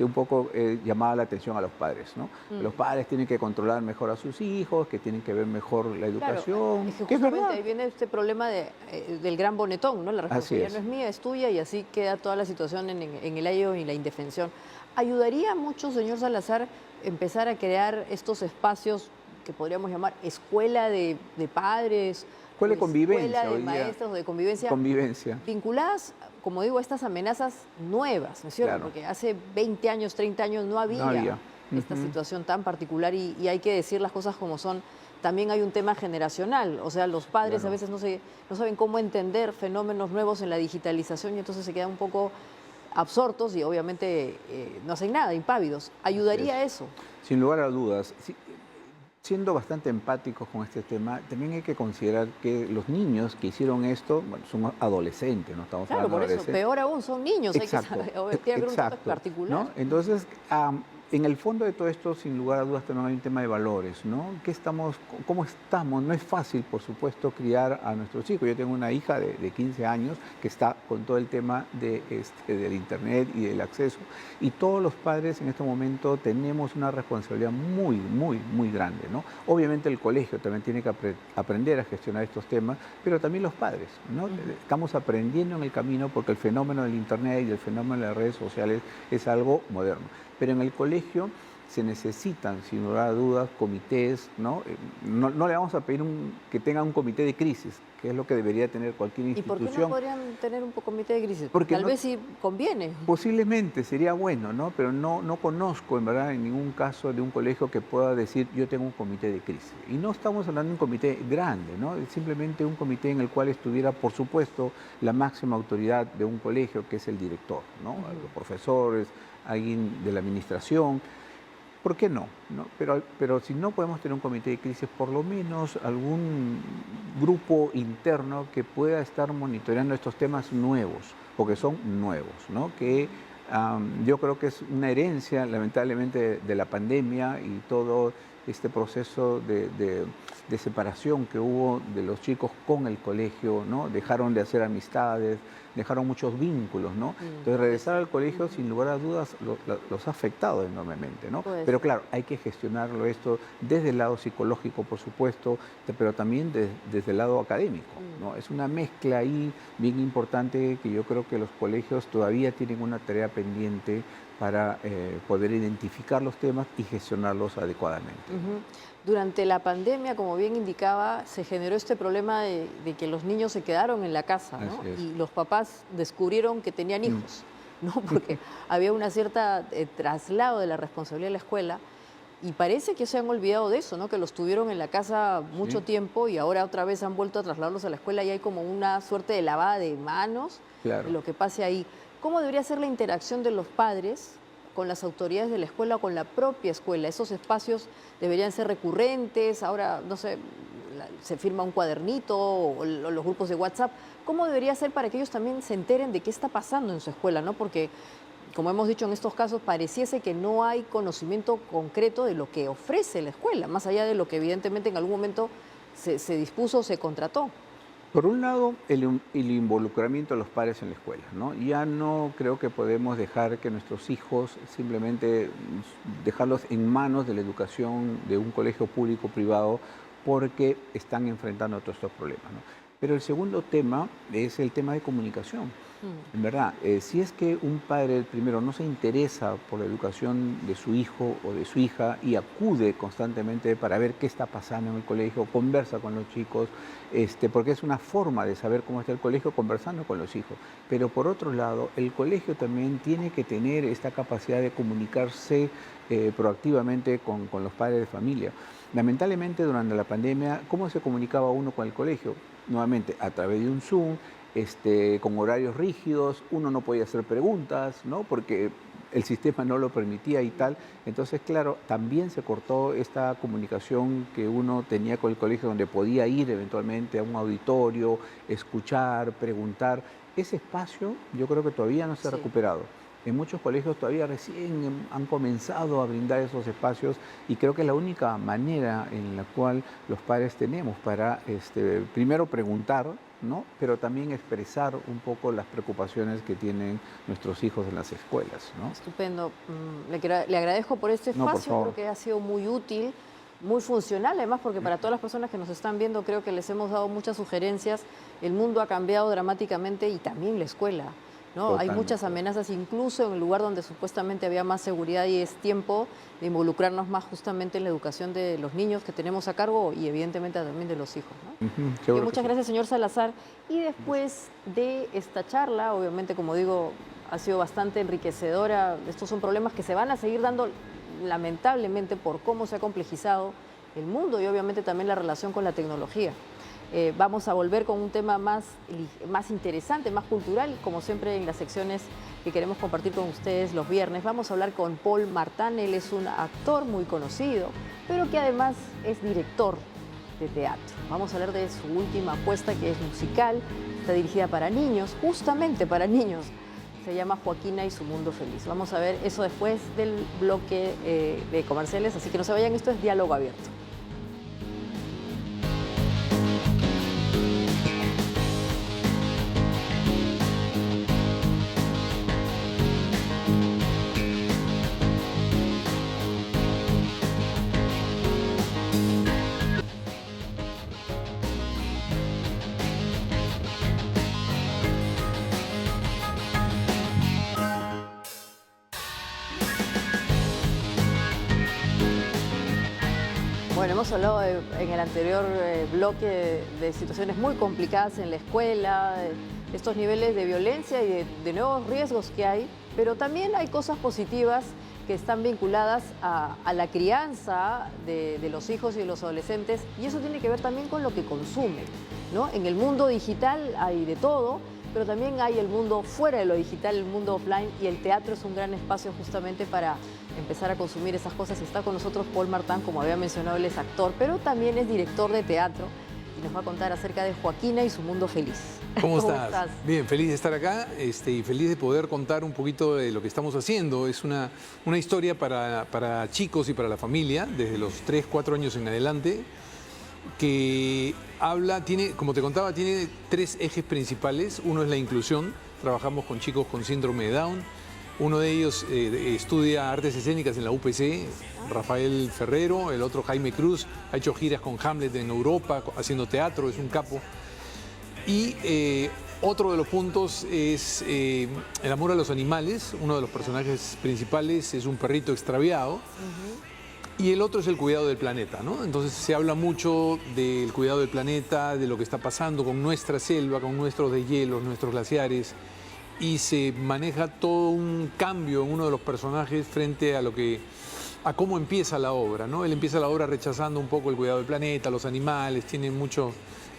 un poco llamaba la atención a los padres, ¿no? Los padres tienen que controlar mejor a sus hijos, que tienen que ver mejor la educación. Claro, es que justamente ahí viene este problema del gran bonetón, ¿no? La responsabilidad no es mía, es tuya, y así queda toda la situación en el aire y la indefensión. ¿Ayudaría mucho, señor Salazar, empezar a crear estos espacios que podríamos llamar escuela de padres, escuela de convivencia, escuela de maestros, de convivencia, vinculadas, como digo, a estas amenazas nuevas, ¿no es cierto? Claro. Porque hace 20 años, 30 años no había esta situación tan particular, y hay que decir las cosas como son. También hay un tema generacional, o sea, los padres a veces no saben cómo entender fenómenos nuevos en la digitalización, y entonces se quedan un poco absortos y obviamente no hacen nada, impávidos. ¿Ayudaría eso? Sin lugar a dudas. Siendo bastante empáticos con este tema, también hay que considerar que los niños que hicieron esto, bueno, son adolescentes, no estamos hablando de adolescentes. Peor aún, son niños. Exacto, hay que saber, tiene que haber un trato particular. ¿No? Entonces, en el fondo de todo esto, sin lugar a dudas, también hay un tema de valores, ¿no? ¿Cómo estamos? No es fácil, por supuesto, criar a nuestros hijos. Yo tengo una hija de 15 años que está con todo el tema del internet y del acceso, y todos los padres en este momento tenemos una responsabilidad muy, muy, muy grande, ¿no? Obviamente el colegio también tiene que aprender a gestionar estos temas, pero también los padres, ¿no? Estamos aprendiendo en el camino, porque el fenómeno del internet y el fenómeno de las redes sociales es algo moderno. Pero en el colegio se necesitan, sin lugar a dudas, comités, ¿no? No le vamos a pedir que tenga un comité de crisis, que es lo que debería tener cualquier institución. ¿Y por qué no podrían tener un comité de crisis? Porque Tal vez sí conviene. Posiblemente sería bueno, ¿no? Pero no conozco, en verdad, en ningún caso de un colegio que pueda decir yo tengo un comité de crisis. Y no estamos hablando de un comité grande, ¿no? Es simplemente un comité en el cual estuviera, por supuesto, la máxima autoridad de un colegio, que es el director, ¿no? Los profesores, alguien de la administración. ¿Por qué no? Pero si no podemos tener un comité de crisis, por lo menos algún grupo interno que pueda estar monitoreando estos temas nuevos, porque son nuevos, ¿no? Que yo creo que es una herencia, lamentablemente, de la pandemia y todo este proceso de separación que hubo de los chicos con el colegio, ¿no? Dejaron de hacer amistades, dejaron muchos vínculos, ¿no? Entonces, regresar al colegio, sin lugar a dudas, los ha afectado enormemente, ¿no? Pero claro, hay que gestionarlo esto desde el lado psicológico, por supuesto, pero también desde el lado académico, ¿no? Es una mezcla ahí bien importante que yo creo que los colegios todavía tienen una tarea pendiente para poder identificar los temas y gestionarlos adecuadamente. Durante la pandemia, como bien indicaba, se generó este problema de que los niños se quedaron en la casa, ¿no? Y los papás descubrieron que tenían hijos, ¿no? Porque había una cierta traslado de la responsabilidad de la escuela y parece que se han olvidado de eso, ¿no? Que los tuvieron en la casa mucho tiempo y ahora otra vez han vuelto a trasladarlos a la escuela y hay como una suerte de lavada de manos de lo que pase ahí. ¿Cómo debería ser la interacción de los padres con las autoridades de la escuela o con la propia escuela? ¿Esos espacios deberían ser recurrentes? Ahora, no sé, se firma un cuadernito o los grupos de WhatsApp. ¿Cómo debería ser para que ellos también se enteren de qué está pasando en su escuela, ¿no? Porque, como hemos dicho en estos casos, pareciese que no hay conocimiento concreto de lo que ofrece la escuela, más allá de lo que evidentemente en algún momento se dispuso o se contrató. Por un lado, el involucramiento de los padres en la escuela, ¿no? Ya no creo que podemos dejar que nuestros hijos simplemente dejarlos en manos de la educación de un colegio público o privado porque están enfrentando todos estos problemas, ¿no? Pero el segundo tema es el tema de comunicación. En verdad, si es que un padre, primero, no se interesa por la educación de su hijo o de su hija y acude constantemente para ver qué está pasando en el colegio, conversa con los chicos, porque es una forma de saber cómo está el colegio conversando con los hijos. Pero por otro lado, el colegio también tiene que tener esta capacidad de comunicarse proactivamente con los padres de familia. Lamentablemente, durante la pandemia, ¿cómo se comunicaba uno con el colegio? Nuevamente, a través de un Zoom, con horarios rígidos, uno no podía hacer preguntas, ¿no? Porque el sistema no lo permitía y tal. Entonces, claro, también se cortó esta comunicación que uno tenía con el colegio, donde podía ir eventualmente a un auditorio, escuchar, preguntar. Ese espacio yo creo que todavía no se ha recuperado. En muchos colegios todavía recién han comenzado a brindar esos espacios y creo que es la única manera en la cual los padres tenemos para, primero preguntar, ¿no? Pero también expresar un poco las preocupaciones que tienen nuestros hijos en las escuelas, ¿no? Estupendo. Le agradezco por este espacio, creo que ha sido muy útil, muy funcional, además porque para todas las personas que nos están viendo creo que les hemos dado muchas sugerencias. El mundo ha cambiado dramáticamente y también la escuela, ¿no? Hay muchas amenazas, incluso en el lugar donde supuestamente había más seguridad, y es tiempo de involucrarnos más justamente en la educación de los niños que tenemos a cargo y evidentemente también de los hijos, ¿no? Muchas gracias, señor Salazar. Y después de esta charla, obviamente, como digo, ha sido bastante enriquecedora. Estos son problemas que se van a seguir dando, lamentablemente, por cómo se ha complejizado el mundo y obviamente también la relación con la tecnología. Vamos a volver con un tema más interesante, más cultural, como siempre en las secciones que queremos compartir con ustedes los viernes. Vamos a hablar con Paul Martin. Él es un actor muy conocido, pero que además es director de teatro. Vamos a hablar de su última apuesta, que es musical, está dirigida para niños, justamente para niños. Se llama Joaquina y su mundo feliz. Vamos a ver eso después del bloque de comerciales, así que no se vayan, esto es Diálogo Abierto. Bueno, hemos hablado en el anterior bloque de situaciones muy complicadas en la escuela, de estos niveles de violencia y de nuevos riesgos que hay, pero también hay cosas positivas que están vinculadas a la crianza de los hijos y de los adolescentes, y eso tiene que ver también con lo que consumen, ¿no? En el mundo digital hay de todo, pero también hay el mundo fuera de lo digital, el mundo offline, y el teatro es un gran espacio justamente para empezar a consumir esas cosas. Está con nosotros Paul Martán, como había mencionado, él es actor, pero también es director de teatro y nos va a contar acerca de Joaquina y su mundo feliz. ¿Cómo estás? Bien, feliz de estar acá y feliz de poder contar un poquito de lo que estamos haciendo. Es una historia para chicos y para la familia, desde los 3, 4 años en adelante, que como te contaba, tiene 3 ejes principales. Uno es la inclusión, trabajamos con chicos con síndrome de Down. Uno de ellos estudia artes escénicas en la UPC, Rafael Ferrero, el otro Jaime Cruz, ha hecho giras con Hamlet en Europa, haciendo teatro, es un capo. Y otro de los puntos es el amor a los animales. Uno de los personajes principales es un perrito extraviado. Y el otro es el cuidado del planeta, ¿no? Entonces se habla mucho del cuidado del planeta, de lo que está pasando con nuestra selva, con nuestros deshielos, nuestros glaciares. Y se maneja todo un cambio en uno de los personajes frente a cómo empieza la obra, ¿no? Él empieza la obra rechazando un poco el cuidado del planeta, los animales,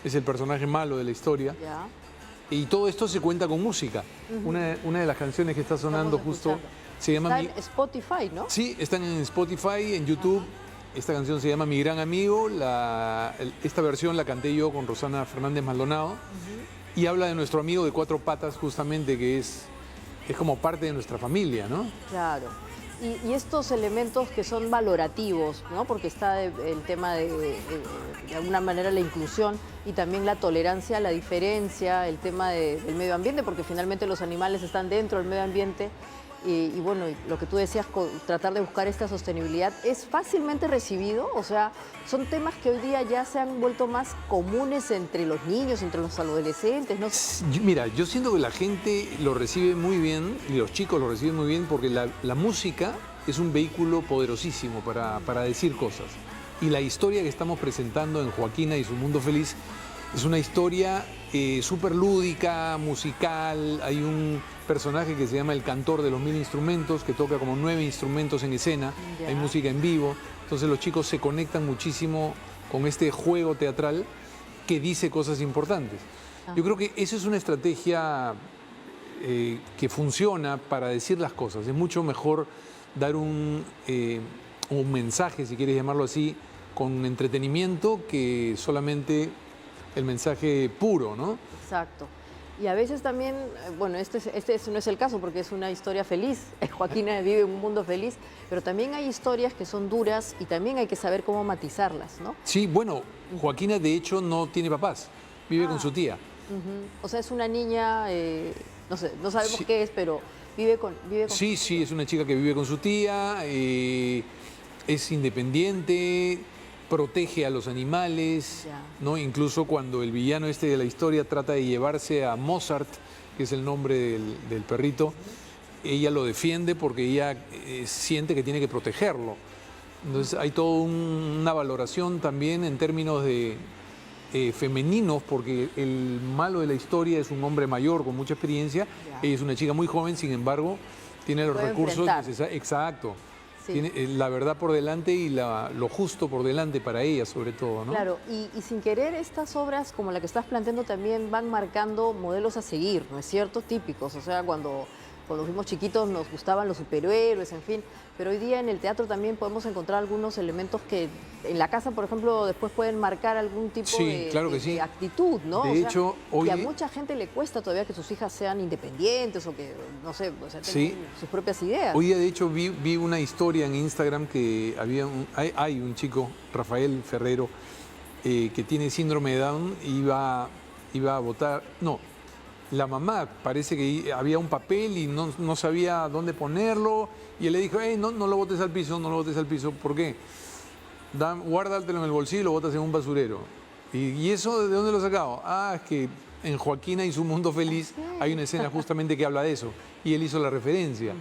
es el personaje malo de la historia. Ya. Y todo esto se cuenta con música. Una de las canciones que está sonando justo se llama... Está en Spotify, ¿no? Sí, están en Spotify, en YouTube. Esta canción se llama Mi Gran Amigo. Esta versión la canté yo con Rosana Fernández Maldonado. Y habla de nuestro amigo de 4 patas, justamente, que es como parte de nuestra familia, ¿no? Claro. Y estos elementos que son valorativos, ¿no? Porque está el tema de alguna manera la inclusión y también la tolerancia a la diferencia, el tema del medio ambiente, porque finalmente los animales están dentro del medio ambiente. Y bueno, lo que tú decías, tratar de buscar esta sostenibilidad, ¿es fácilmente recibido? O sea, son temas que hoy día ya se han vuelto más comunes entre los niños, entre los adolescentes, ¿no? Mira, yo siento que la gente lo recibe muy bien, y los chicos lo reciben muy bien, porque la música es un vehículo poderosísimo para decir cosas. Y la historia que estamos presentando en Joaquina y su mundo feliz es una historia súper lúdica, musical. Hay un personaje que se llama el cantor de los 1000 instrumentos, que toca como 9 instrumentos en escena. Hay música en vivo. Entonces los chicos se conectan muchísimo con este juego teatral que dice cosas importantes. Yo creo que esa es una estrategia que funciona para decir las cosas. Es mucho mejor dar un mensaje, si quieres llamarlo así, con entretenimiento, que solamente el mensaje puro, ¿no? Exacto. Y a veces también, bueno, este no es el caso porque es una historia feliz. Joaquina vive un mundo feliz, pero también hay historias que son duras y también hay que saber cómo matizarlas, ¿no? Sí, bueno, Joaquina de hecho no tiene papás, vive con su tía. O sea, es una niña, no sé, no sabemos qué es, pero vive con Sí, es una chica que vive con su tía, es independiente, protege a los animales, ¿no? Incluso cuando el villano de la historia trata de llevarse a Mozart, que es el nombre del perrito, ella lo defiende porque ella siente que tiene que protegerlo. Entonces hay toda una valoración también en términos de femeninos, porque el malo de la historia es un hombre mayor con mucha experiencia, ella es una chica muy joven, sin embargo, tiene los recursos necesarios. Exacto. Sí. Tiene la verdad por delante y lo justo por delante para ella, sobre todo, ¿no? Claro, y sin querer estas obras como la que estás planteando también van marcando modelos a seguir, ¿no es cierto? Típicos, o sea, cuando fuimos chiquitos nos gustaban los superhéroes, en fin, pero hoy día en el teatro también podemos encontrar algunos elementos que en la casa, por ejemplo, después pueden marcar algún tipo de actitud, ¿no? De hecho, hoy... Y a mucha gente le cuesta todavía que sus hijas sean independientes o que, no sé, o sea, tengan sus propias ideas. Hoy día, de hecho, vi una historia en Instagram que hay un chico, Rafael Ferrero, que tiene síndrome de Down, iba a votar... No, la mamá parece que había un papel y no sabía dónde ponerlo, y él le dijo, no lo botes al piso, no lo botes al piso. ¿Por qué? Guárdatelo en el bolsillo y lo botas en un basurero. ¿Y eso de dónde lo sacado? Es que en Joaquina y su mundo feliz hay una escena justamente que habla de eso, y él hizo la referencia,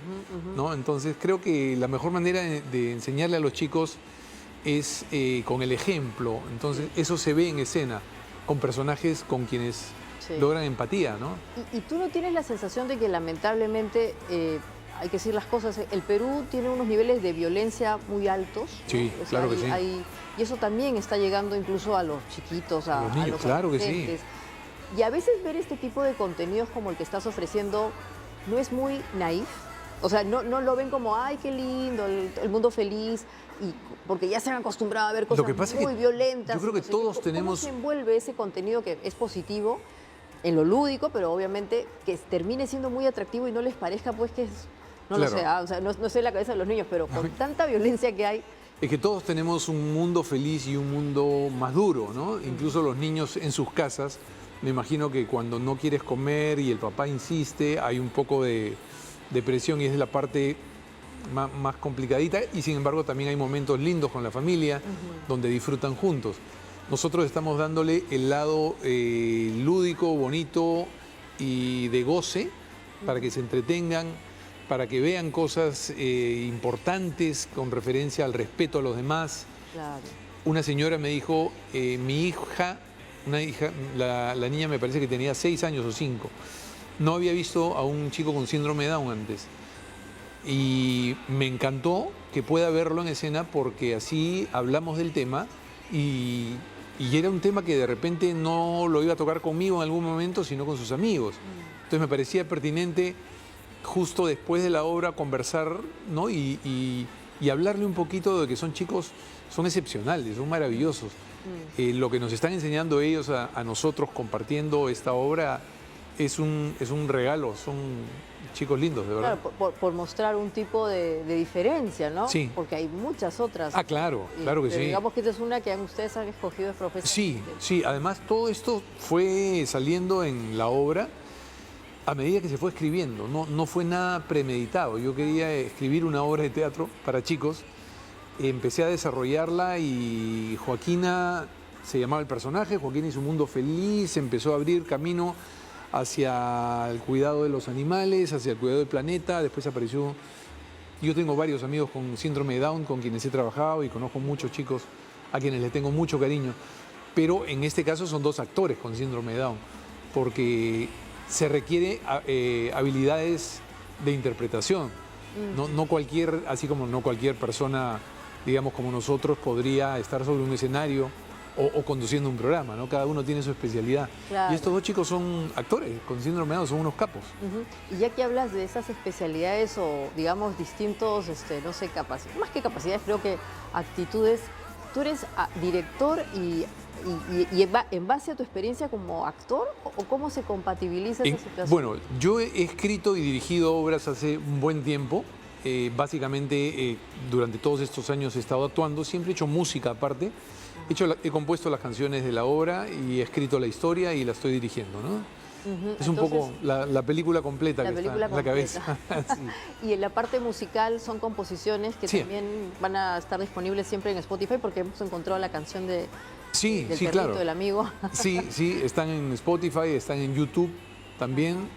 ¿no? Entonces creo que la mejor manera de enseñarle a los chicos es con el ejemplo. Entonces, eso se ve en escena, con personajes con quienes logran empatía, ¿no? ¿Y tú no tienes la sensación de que lamentablemente, hay que decir las cosas, el Perú tiene unos niveles de violencia muy altos? Sí, ¿no? O sea, claro que sí. Y eso también está llegando incluso a los chiquitos, a los niños, claro que sí. Y a veces ver este tipo de contenidos como el que estás ofreciendo no es muy naif. O sea, no lo ven como, ay, qué lindo, el mundo feliz, y porque ya se han acostumbrado a ver cosas muy violentas. Yo creo que todos tenemos... ¿Cómo se envuelve ese contenido que es positivo en lo lúdico, pero obviamente que termine siendo muy atractivo y no les parezca pues que es... No lo sé, o sea, no sé la cabeza de los niños, pero con tanta violencia que hay... Es que todos tenemos un mundo feliz y un mundo más duro, ¿no? Incluso los niños en sus casas, me imagino que cuando no quieres comer y el papá insiste, hay un poco de presión y es la parte más complicadita, y sin embargo también hay momentos lindos con la familia donde disfrutan juntos. Nosotros estamos dándole el lado lúdico, bonito y de goce para que se entretengan, para que vean cosas importantes con referencia al respeto a los demás. Claro. Una señora me dijo, mi hija, la niña me parece que tenía 6 años o 5, no había visto a un chico con síndrome de Down antes. Y me encantó que pueda verlo en escena porque así hablamos del tema y era un tema que de repente no lo iba a tocar conmigo en algún momento, sino con sus amigos. Entonces me parecía pertinente justo después de la obra conversar, ¿no? y hablarle un poquito de que son chicos, son excepcionales, son maravillosos. Lo que nos están enseñando ellos a nosotros compartiendo esta obra es un regalo, son chicos lindos, de verdad. Claro, por mostrar un tipo de diferencia, ¿no? Sí. Porque hay muchas otras. Ah, claro, claro que sí. Digamos que esta es una que ustedes han escogido de profesión. Sí, además todo esto fue saliendo en la obra a medida que se fue escribiendo, no fue nada premeditado. Yo quería escribir una obra de teatro para chicos, empecé a desarrollarla y Joaquina se llamaba el personaje, Joaquina y su mundo feliz, empezó a abrir camino hacia el cuidado de los animales, hacia el cuidado del planeta. Después apareció... Yo tengo varios amigos con síndrome de Down con quienes he trabajado y conozco muchos chicos a quienes les tengo mucho cariño. Pero en este caso son 2 actores con síndrome de Down, porque se requiere habilidades de interpretación. No cualquier, así como no cualquier persona, digamos, como nosotros podría estar sobre un escenario o conduciendo un programa, ¿no? Cada uno tiene su especialidad. Claro. Y estos 2 chicos son actores con síndrome de Down, son unos capos. Y ya que hablas de esas especialidades o, digamos, distintos, no sé, capacidades, más que capacidades, creo que actitudes, tú eres director y en base a tu experiencia como actor, ¿o cómo se compatibiliza esa situación? Bueno, yo he escrito y dirigido obras hace un buen tiempo. Básicamente, durante todos estos años he estado actuando, siempre he hecho música aparte. He compuesto las canciones de la obra y he escrito la historia y la estoy dirigiendo, ¿no? Es un poco la película completa que está en la cabeza. Sí. Y en la parte musical son composiciones que también van a estar disponibles siempre en Spotify porque hemos encontrado la canción del perrito, claro. del amigo. Sí, están en Spotify, están en YouTube también.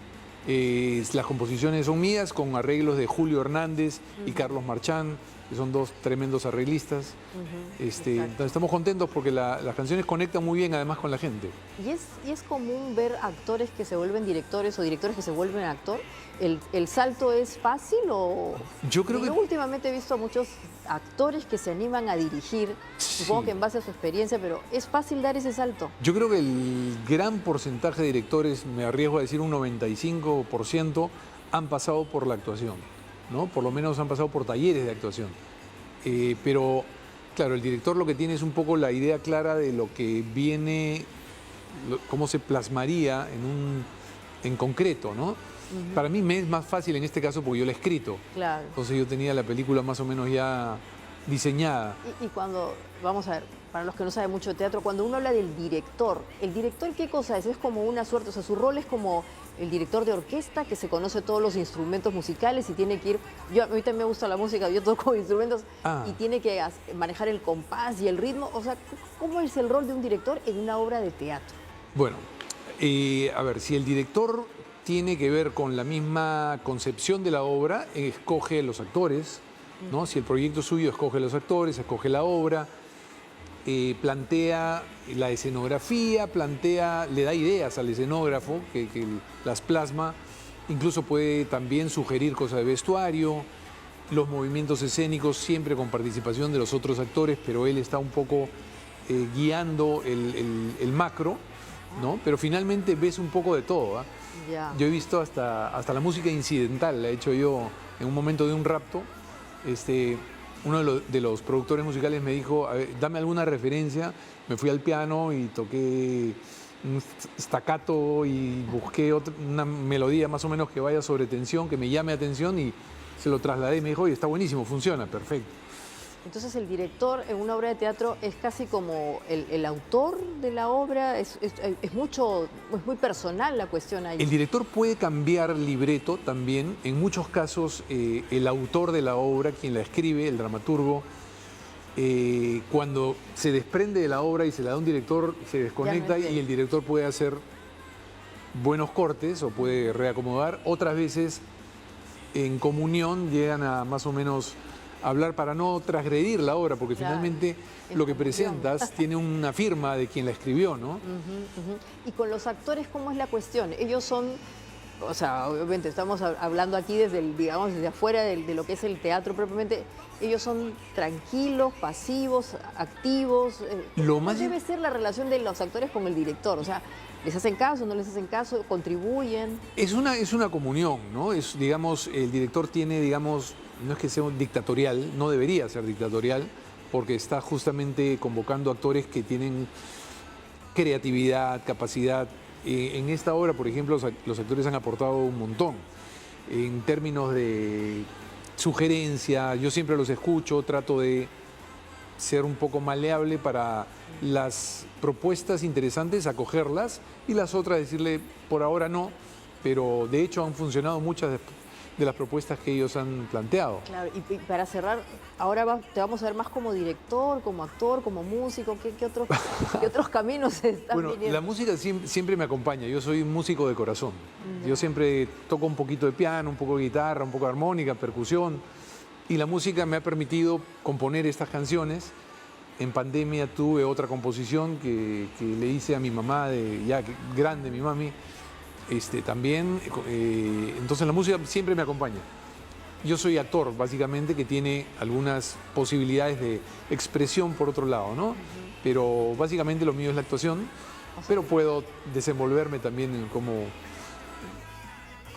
Las composiciones son mías con arreglos de Julio Hernández y Carlos Marchán, que son 2 tremendos arreglistas. Estamos contentos porque las canciones conectan muy bien además con la gente. ¿Y es común ver actores que se vuelven directores o directores que se vuelven actor? ¿El salto es fácil o...? Yo creo que... Yo últimamente he visto a muchos actores que se animan a dirigir, supongo que en base a su experiencia, pero ¿es fácil dar ese salto? Yo creo que el gran porcentaje de directores, me arriesgo a decir un 95%, han pasado por la actuación, ¿no? Por lo menos han pasado por talleres de actuación. Pero, claro, el director lo que tiene es un poco la idea clara de lo que viene, cómo se plasmaría en concreto, ¿no? Para mí me es más fácil en este caso porque yo la he escrito. Claro. Entonces yo tenía la película más o menos ya diseñada. Y cuando, vamos a ver, para los que no saben mucho de teatro, cuando uno habla del director, ¿el director qué cosa es? Es como una suerte, o sea, su rol es como el director de orquesta que se conoce todos los instrumentos musicales y tiene que ir... A mí también me gusta la música, yo toco instrumentos y tiene que manejar el compás y el ritmo. O sea, ¿cómo es el rol de un director en una obra de teatro? Bueno, a ver, si el director tiene que ver con la misma concepción de la obra, escoge los actores, ¿no? Si el proyecto es suyo, escoge los actores, escoge la obra, plantea la escenografía, le da ideas al escenógrafo que las plasma, incluso puede también sugerir cosas de vestuario, los movimientos escénicos siempre con participación de los otros actores, pero él está un poco guiando el macro, ¿no? Pero finalmente ves un poco de todo, ¿eh? Ya. Yo he visto hasta la música incidental, la he hecho yo en un momento de un rapto. Uno de los productores musicales me dijo, a ver, dame alguna referencia. Me fui al piano y toqué un staccato y busqué una melodía más o menos que vaya sobre tensión, que me llame atención, y se lo trasladé y me dijo, oye, está buenísimo, funciona, perfecto. Entonces el director en una obra de teatro es casi como el autor de la obra, es muy personal la cuestión ahí. El director puede cambiar libreto también, en muchos casos el autor de la obra, quien la escribe, el dramaturgo, cuando se desprende de la obra y se la da a un director, se desconecta y el director puede hacer buenos cortes o puede reacomodar. Otras veces en comunión llegan a más o menos hablar para no transgredir la obra, porque finalmente lo que presentas tiene una firma de quien la escribió, ¿no? Y con los actores, ¿cómo es la cuestión? Ellos son, o sea, obviamente estamos hablando aquí digamos, desde afuera de lo que es el teatro propiamente. Ellos son tranquilos, pasivos, activos. ¿Cómo debe ser la relación de los actores con el director? O sea, ¿les hacen caso, no les hacen caso, contribuyen? Es una comunión, ¿no? Digamos, el director tiene, digamos, no es que sea dictatorial, no debería ser dictatorial, porque está justamente convocando actores que tienen creatividad, capacidad. En esta obra, por ejemplo, los actores han aportado un montón. En términos de sugerencia, yo siempre los escucho, trato de ser un poco maleable para las propuestas interesantes, acogerlas, y las otras decirle, por ahora no, pero de hecho han funcionado muchas de las propuestas que ellos han planteado. Claro, y para cerrar, ahora te vamos a ver más como director, como actor, como músico. ¿Qué otros caminos están viniendo? La música siempre me acompaña. Yo soy un músico de corazón. Yo siempre toco un poquito de piano, un poco de guitarra, un poco de armónica, percusión. Y la música me ha permitido componer estas canciones. En pandemia tuve otra composición que le hice a mi mamá, ya grande, mi mami. También, entonces la música siempre me acompaña. Yo soy actor, básicamente, que tiene algunas posibilidades de expresión por otro lado, ¿no? Pero básicamente lo mío es la actuación, pero puedo desenvolverme también como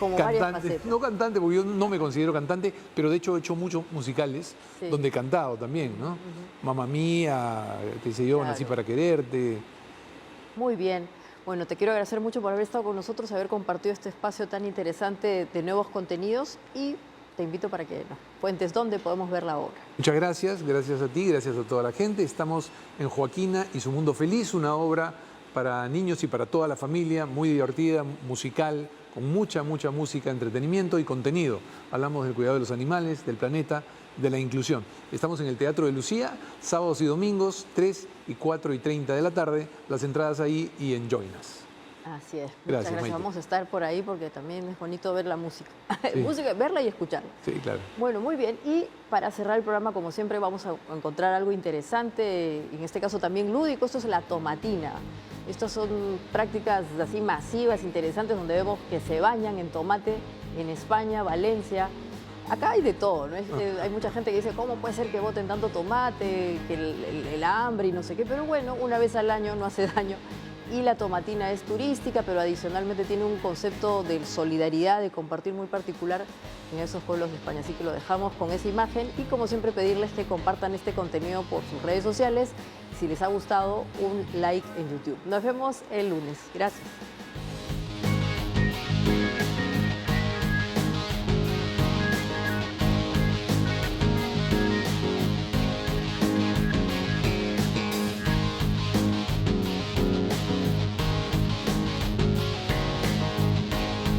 cantante. No cantante, porque yo no me considero cantante, pero de hecho he hecho muchos musicales donde he cantado también, ¿no? Mamma Mía, qué sé yo, Nací para quererte. Muy bien. Bueno, te quiero agradecer mucho por haber estado con nosotros, haber compartido este espacio tan interesante de nuevos contenidos, y te invito para que nos cuentes dónde podemos ver la obra. Muchas gracias a ti, gracias a toda la gente. Estamos en Joaquina y su Mundo Feliz, una obra para niños y para toda la familia, muy divertida, musical, con mucha música, entretenimiento y contenido. Hablamos del cuidado de los animales, del planeta, de la inclusión. Estamos en el Teatro de Lucía, sábados y domingos, 3 y 4 y 30 de la tarde. Las entradas ahí y en Join Us. Así es. Muchas gracias. Vamos a estar por ahí porque también es bonito ver la música. Sí. Música, verla y escucharla. Sí, claro. Bueno, muy bien. Y para cerrar el programa, como siempre, vamos a encontrar algo interesante, en este caso también lúdico. Esto es la tomatina. Estas son prácticas así masivas, interesantes, donde vemos que se bañan en tomate en España, Valencia. Acá hay de todo, ¿no? Hay mucha gente que dice, ¿cómo puede ser que boten tanto tomate, que el hambre y no sé qué? Pero bueno, una vez al año no hace daño. Y la tomatina es turística, pero adicionalmente tiene un concepto de solidaridad, de compartir muy particular en esos pueblos de España. Así que lo dejamos con esa imagen y, como siempre, pedirles que compartan este contenido por sus redes sociales. Si les ha gustado, un like en YouTube. Nos vemos el lunes. Gracias.